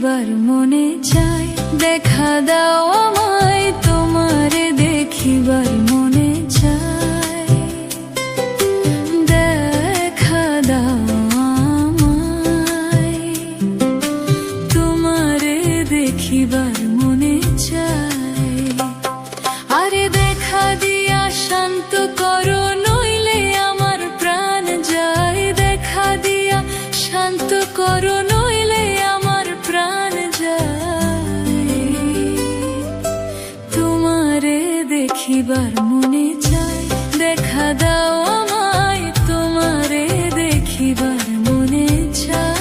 দেখিবার মনে চায়, দেখা দাও আমায় তোমারে দেখিবার মনে চায়, দেখা দাও আমায় তোমারে দেখিবার মনে চায়। আরে দেখা দিয়া শান্ত করো নইলে আমার প্রাণ যায়, দেখা দিয়া শান্ত করো নইলে আমার প্রাণ যায়, তোমারে দেখিবার মনে চায়, দেখা দাও আমায় তোমারে দেখিবার মনে চায়।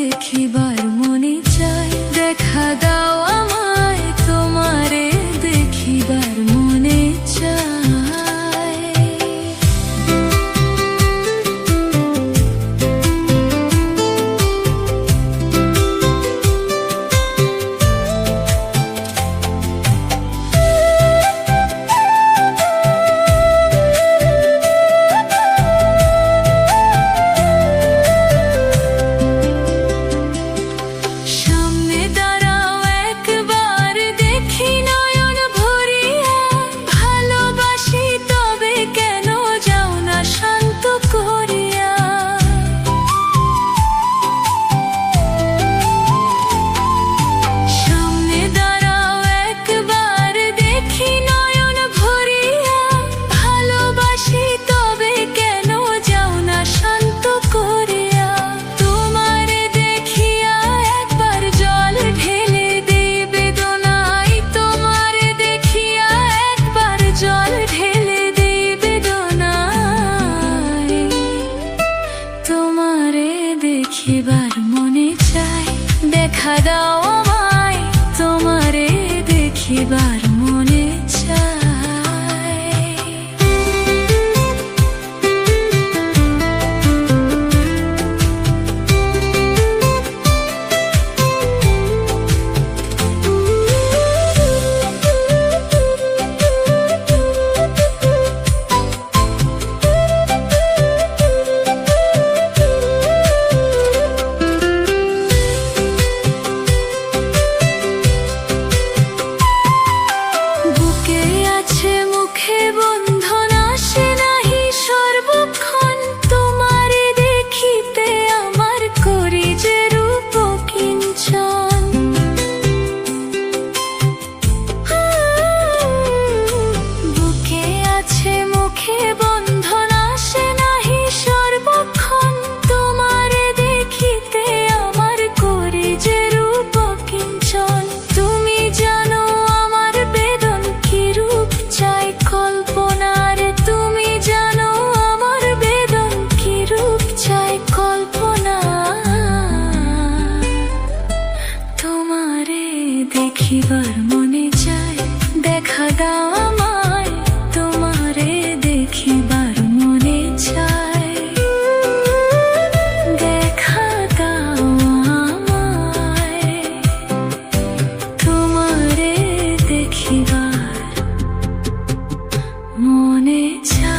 দেখিবার মনে চায়, দেখা দাও আমায় তোমারে দেখিবার মনে চায়। দেখিবার মনে চায়, দেখা দাও আমায় তোমারে দেখিবার মনে চায়। দেখিবার মনে চায়, দেখা দাও আমায় তোমারে দেখিবার মনে চায়, দেখা দাও আমায় তোমারে দেখিবার মনে চায়।